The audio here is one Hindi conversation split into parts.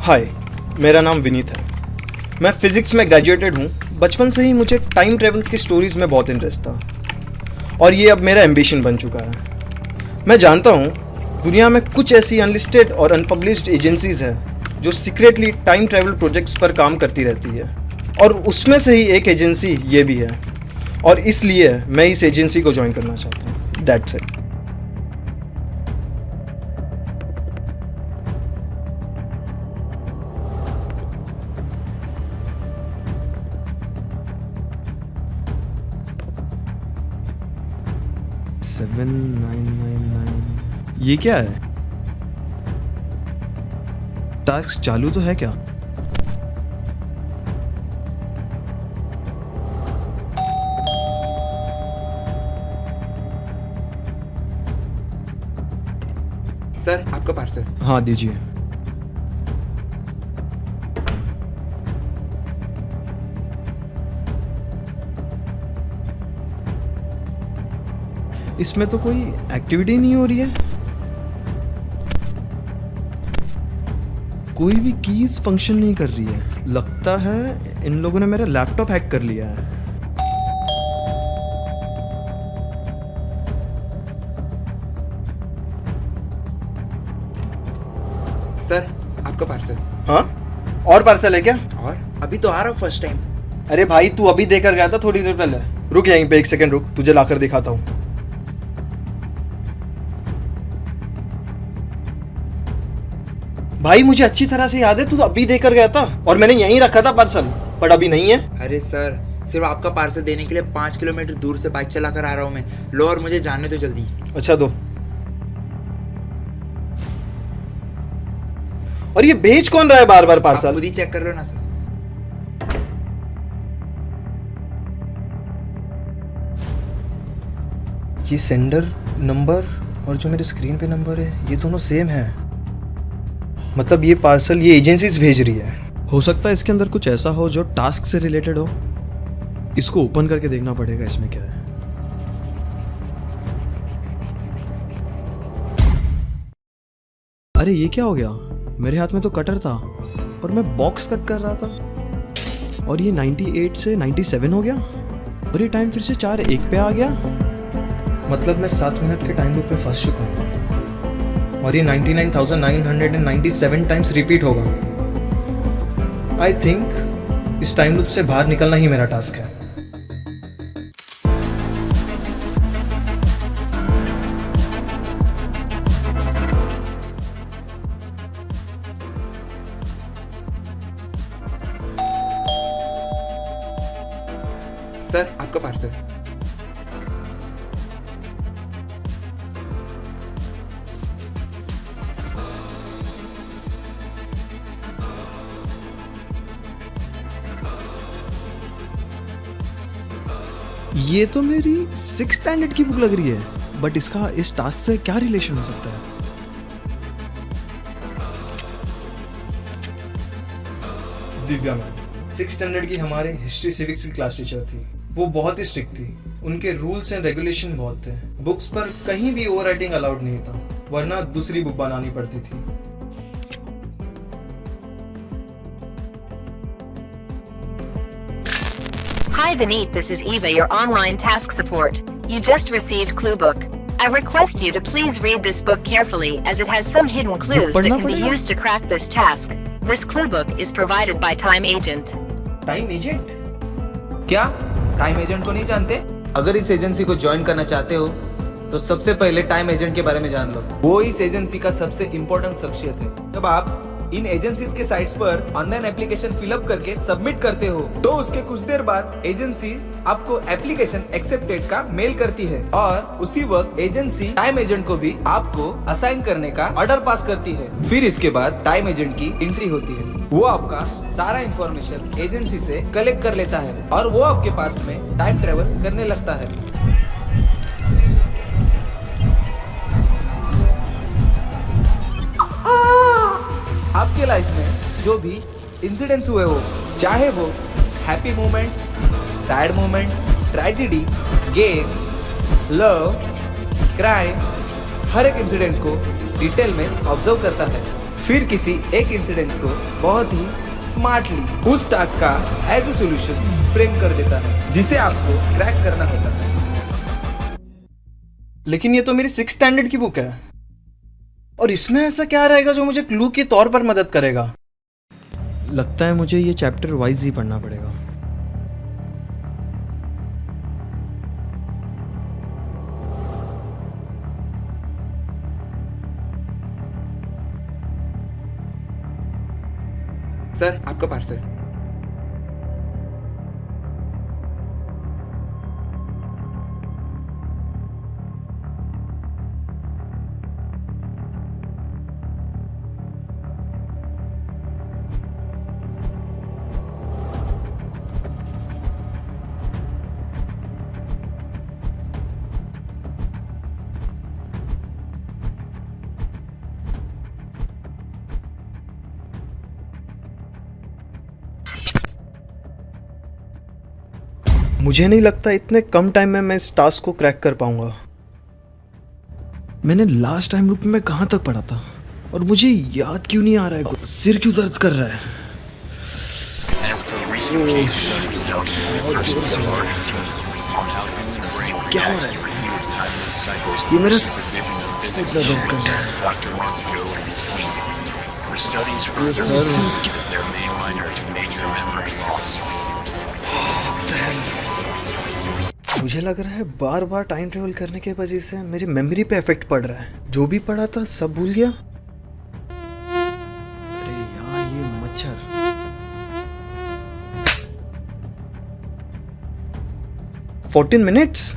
हाय, मेरा नाम विनीत है। मैं फ़िज़िक्स में ग्रेजुएटेड हूँ। बचपन से ही मुझे टाइम ट्रैवल की स्टोरीज़ में बहुत इंटरेस्ट था और ये अब मेरा एम्बिशन बन चुका है। मैं जानता हूँ दुनिया में कुछ ऐसी अनलिस्टेड और अनपब्लिश्ड एजेंसीज़ हैं जो सीक्रेटली टाइम ट्रैवल प्रोजेक्ट्स पर काम करती रहती है और उसमें से ही एक एजेंसी ये भी है और इसलिए मैं इस एजेंसी को ज्वाइन करना चाहता हूँ। That's it. Seven nine nine nine, ये क्या है? टास्क चालू तो है क्या? सर, आपका पार्सल। हाँ दीजिए। इसमें तो कोई एक्टिविटी नहीं हो रही है। कोई भी कीज फंक्शन नहीं कर रही है। लगता है इन लोगों ने मेरा लैपटॉप हैक कर लिया है। सर, आपका पार्सल। हाँ? और पार्सल है क्या? और अभी तो आ रहा हूँ फर्स्ट टाइम। अरे भाई, तू अभी देकर गया था थोड़ी देर पहले। रुक यहीं पे, एक सेकंड रुक, तुझे लाकर दिखाता हूँ। भाई मुझे अच्छी तरह से याद है, तू अभी देकर गया था और मैंने यहीं रखा था पार्सल, पर अभी नहीं है। अरे सर, सिर्फ आपका पार्सल देने के लिए 5 किलोमीटर दूर से बाइक चला कर आ रहा हूँ मैं। लो और मुझे जानने दो जल्दी। अच्छा दो। और ये भेज कौन रहा है बार बार आप पार्सल? खुद ही चेक कर लो ना सर। ये सेंडर नंबर और जो मेरे स्क्रीन पे नंबर है, ये दोनों सेम है। मतलब ये पार्सल ये एजेंसीज भेज रही है। हो सकता है इसके अंदर कुछ ऐसा हो जो टास्क से रिलेटेड हो। इसको ओपन करके देखना पड़ेगा इसमें क्या है। अरे ये क्या हो गया? मेरे हाथ में तो कटर था और मैं बॉक्स कट कर रहा था और ये 98 से 97 हो गया और ये टाइम फिर से 4:01 पे आ गया। मतलब मैं 7 मिनट के टाइम लूप पे फंस चुका हूँ और ये 99,997 टाइम्स रिपीट होगा। आई थिंक इस टाइम लूप से बाहर निकलना ही मेरा टास्क है। सर, आपका पार्सल। ये तो मेरी 6th स्टैंडर्ड की बुक लग रही है, बट इसका इस टास्क से क्या रिलेशन हो सकता है? दिव्या मैम 6th स्टैंडर्ड की हमारे हिस्ट्री सिविक्स की क्लास टीचर थी। वो बहुत ही स्ट्रिक्ट थी। उनके रूल्स एंड रेगुलेशन बहुत थे। बुक्स पर कहीं भी ओवर राइटिंग अलाउड नहीं था, वरना दूसरी बुक बनानी पड़ती थी। Hi Vineet, this is Eva, your online task support. You just received Clue Book. I request you to please read this book carefully as it has some hidden clues that can be used to crack this task. This Clue Book is provided by Time Agent. Time agent? क्या टाइम एजेंट को नहीं जानते? अगर इस एजेंसी को ज्वाइन करना चाहते हो तो सबसे पहले टाइम एजेंट के बारे में जान लो। वो इस एजेंसी का सबसे इम्पोर्टेंट शख्सियत है। जब आप इन एजेंसीज के साइट्स पर ऑनलाइन एप्लीकेशन फिलअप करके सबमिट करते हो तो उसके कुछ देर बाद एजेंसी आपको एप्लीकेशन एक्सेप्टेड का मेल करती है और उसी वक्त एजेंसी टाइम एजेंट को भी आपको असाइन करने का ऑर्डर पास करती है। फिर इसके बाद टाइम एजेंट की एंट्री होती है। वो आपका सारा इंफॉर्मेशन एजेंसी से कलेक्ट कर लेता है और वो आपके पास में टाइम ट्रेवल करने लगता है। आपके लाइफ में जो भी इंसिडेंट्स हुए हो, चाहे वो happy moments, sad moments, tragedy, game, love, crime, हर एक इंसिडेंट को डिटेल में ऑब्जर्व करता है। फिर किसी एक इंसिडेंस को बहुत ही स्मार्टली उस टास्क का एज ए सॉल्यूशन फ्रेम कर देता है जिसे आपको क्रैक करना होता है। लेकिन ये तो मेरी 6th स्टैंडर्ड की बुक है, और इसमें ऐसा क्या रहेगा जो मुझे क्लू के तौर पर मदद करेगा? लगता है मुझे ये चैप्टर वाइज ही पढ़ना पड़ेगा। सर, आपका पार्सल। मुझे नहीं लगता इतने कम टाइम में मैं इस टास्क को क्रैक कर पाऊंगा। मैंने लास्ट टाइम लूप में कहाँ तक पढ़ा था और मुझे याद क्यों नहीं आ रहा है? सिर क्यों दर्द कर रहा है? क्या हो रहा है? ये मेरा सिर दर्द कर रहा है। मुझे लग रहा है बार बार टाइम ट्रेवल करने के वजह से मेरी मेमोरी पे इफेक्ट पड़ रहा है। जो भी पढ़ा था सब भूल गया। अरे यार, ये मच्छर। $14 मिनट्स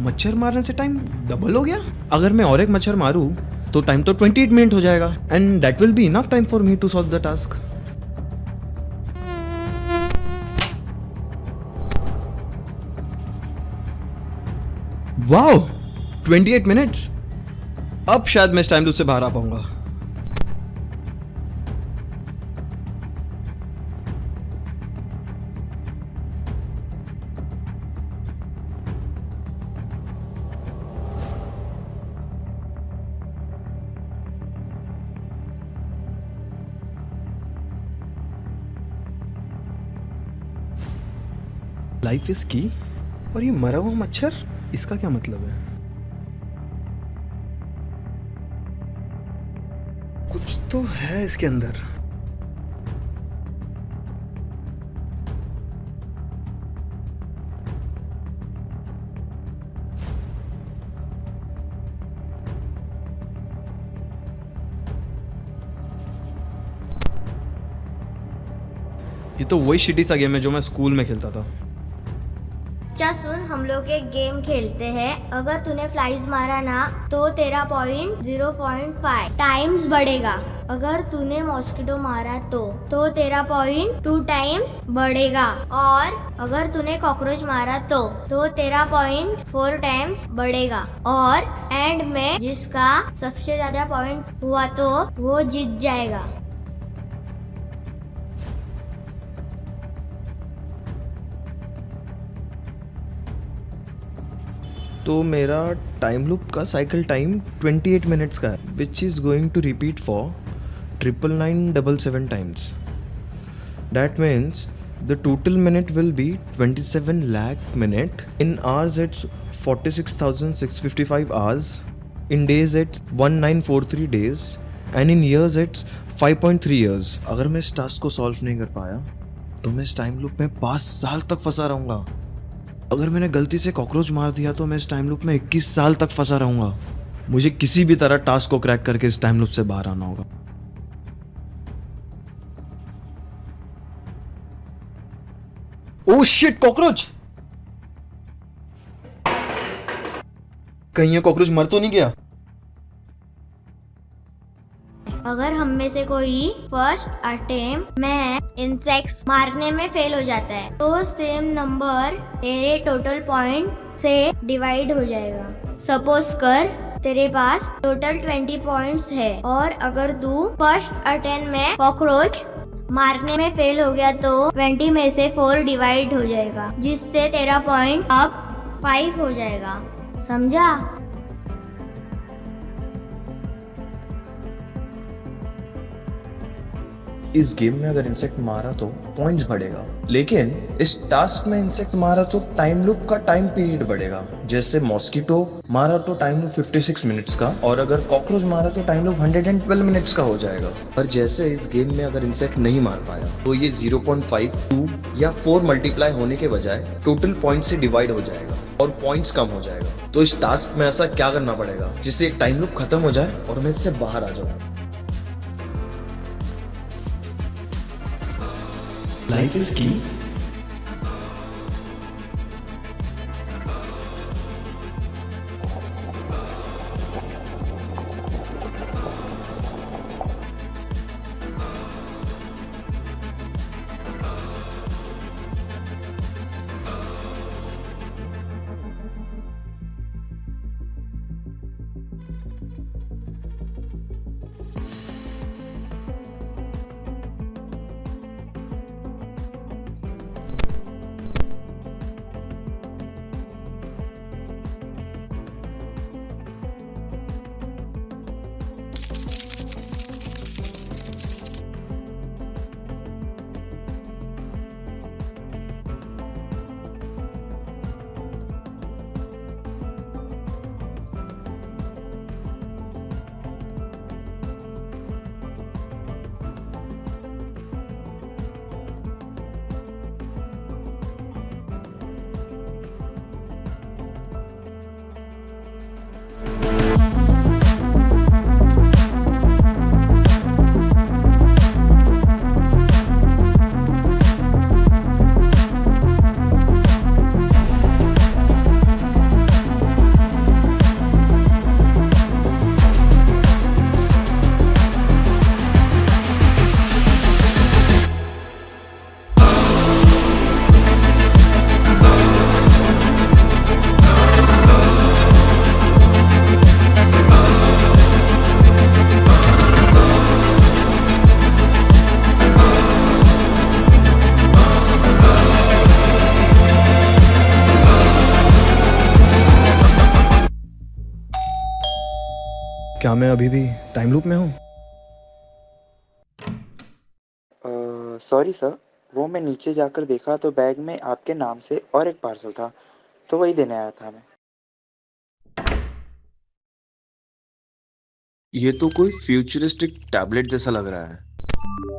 मच्छर मारने से टाइम डबल हो गया। अगर मैं और एक मच्छर मारूं तो टाइम तो 28 मिनट हो जाएगा, and that will be enough time for me to solve the task. Wow, 28 minutes. अब शायद मैं इस टाइम लूप से बाहर आ पाऊंगा। लाइफ इज की, और ये मरा हुआ मच्छर, इसका क्या मतलब है? कुछ तो है इसके अंदर। ये तो वही शिटी सा गेम है जो मैं स्कूल में खेलता था। अच्छा सुन, हम लोग एक गेम खेलते हैं। अगर तूने फ्लाइज मारा ना तो तेरा पॉइंट 0.5 टाइम्स बढ़ेगा। अगर तूने मॉस्किटो मारा तो तेरा पॉइंट 2 टाइम्स बढ़ेगा। और अगर तूने कॉकरोच मारा तो तेरा पॉइंट 4 टाइम्स बढ़ेगा। और एंड में जिसका सबसे ज्यादा पॉइंट हुआ तो वो जीत जाएगा। तो मेरा टाइम लूप का साइकिल टाइम 28 मिनट्स का है, which is going to repeat for 99977 times. That means the total minute will be 27 lakh minute. In hours it's 46,655 hours. In days it's 1943 days. And in years it's 5.3 years. अगर मैं इस टास्क को सॉल्व नहीं कर पाया तो मैं इस टाइम लूप में 5 साल तक फंसा रहूँगा। अगर मैंने गलती से कॉकरोच मार दिया तो मैं इस टाइम लूप में 21 साल तक फंसा रहूंगा। मुझे किसी भी तरह टास्क को क्रैक करके इस टाइम लूप से बाहर आना होगा। Oh shit, cockroach! कहीं ये कॉकरोच मर तो नहीं गया? अगर हम में से कोई फर्स्ट अटेम्प्ट में इंसेक्ट्स मारने में फेल हो जाता है तो सेम नंबर तेरे टोटल पॉइंट से डिवाइड हो जाएगा। सपोज कर तेरे पास टोटल 20 पॉइंट्स है, और अगर तू फर्स्ट अटेम्प्ट में कॉकरोच मारने में फेल हो गया तो 20 में से 4 डिवाइड हो जाएगा, जिससे तेरा पॉइंट अब 5 हो जाएगा। समझा? इस गेम में अगर इंसेक्ट मारा तो पॉइंट्स बढ़ेगा, लेकिन इस टास्क में इंसेक्ट मारा तो टाइम लूप का टाइम पीरियड बढ़ेगा। जैसे मॉस्किटो मारा तो टाइम लूप 56 मिनट्स का, और अगर कॉकरोच मारा तो टाइम लूप 112 मिनट्स का हो जाएगा। पर जैसे इस गेम में अगर इंसेक्ट नहीं मार पाया तो ये 0.5, 2 या 4 मल्टीप्लाई होने के बजाय टोटल पॉइंट से डिवाइड हो जाएगा और पॉइंट्स कम हो जाएगा। तो इस टास्क में ऐसा क्या करना पड़ेगा जिससे टाइम लूप खत्म हो जाए और मैं इससे बाहर आ जाऊं। Life is key. क्या मैं अभी भी टाइम लूप में हूँ? सॉरी सर, वो मैं नीचे जाकर देखा तो बैग में आपके नाम से और एक पार्सल था, तो वही देने आया था मैं। ये तो कोई फ्यूचरिस्टिक टैबलेट जैसा लग रहा है।